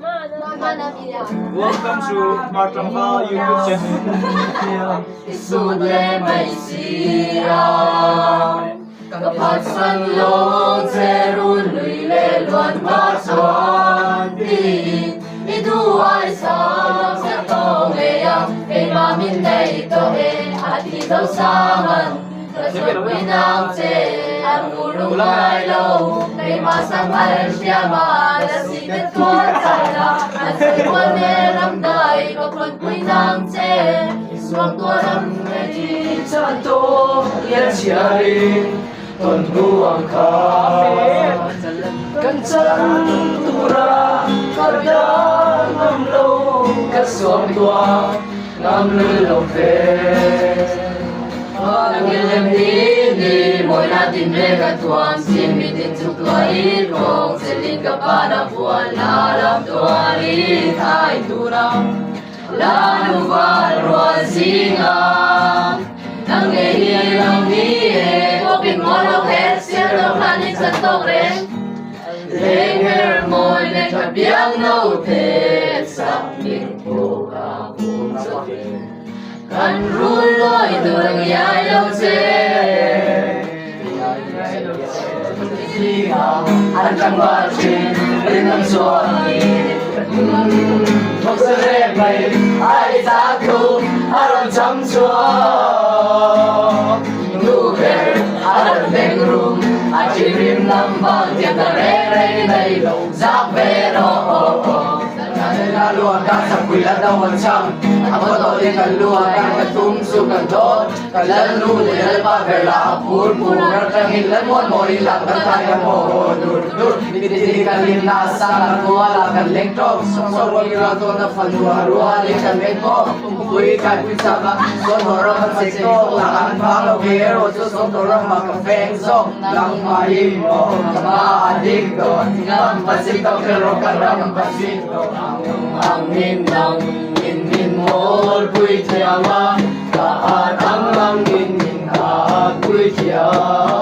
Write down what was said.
Welcome to Martangha YouTube channel. Isule mai sia Kapat san long zerun lui le luan ma chuan tin Idu ai sam sa tong e yang Kay mamin day to e at itaw saman Kasut pinang che Ang ulong ay lo Kay masang al siya Malasigat ko sana At sa iwan meram day Kapag pinang che Iswang ko lang medyo Chato yan siya rin Tonduang ka Kanchan tura Kardang amlo Kaswang tua Ngamlulong fe Nangilem dini Moy natin rega tuang Simitin suklai kong Selin ka pa na buwan Alam tuwali Ay turang Lalo ba ruan singa Nangihilang niye Kopin mo lo het Siyalo hanik sa tore Lenger mo Nagkabyang note Sa lingko ka kung sakin Kan ruloy durang yayaw se Ang kambachin Rinang suwagi Magsarebay Ay tato Aron chamswa Nuher Aron deng room At jirim lambang Tiada re-re na ilong Zakbero Naluan ka sa kuila daw ang siyang Ako to din kaluan ka katumsugan doon Kalalu din alpaverla Apur purar kangilan mo Mo ilang kantaya mo Dur Bititi kalim na asang Wala kang lengtog Sumsor irato na faluharuha Lingkamin mo Kukuy ka kuisaba Son horang ang sekto Langan pang pero Susong torang makafeng song Lang mahimo Kamaadig doon Ngang pasitaw pero karang pasito Ang ninang Inin mo Puy tiyawa Kaan ang langin At puy tiyawa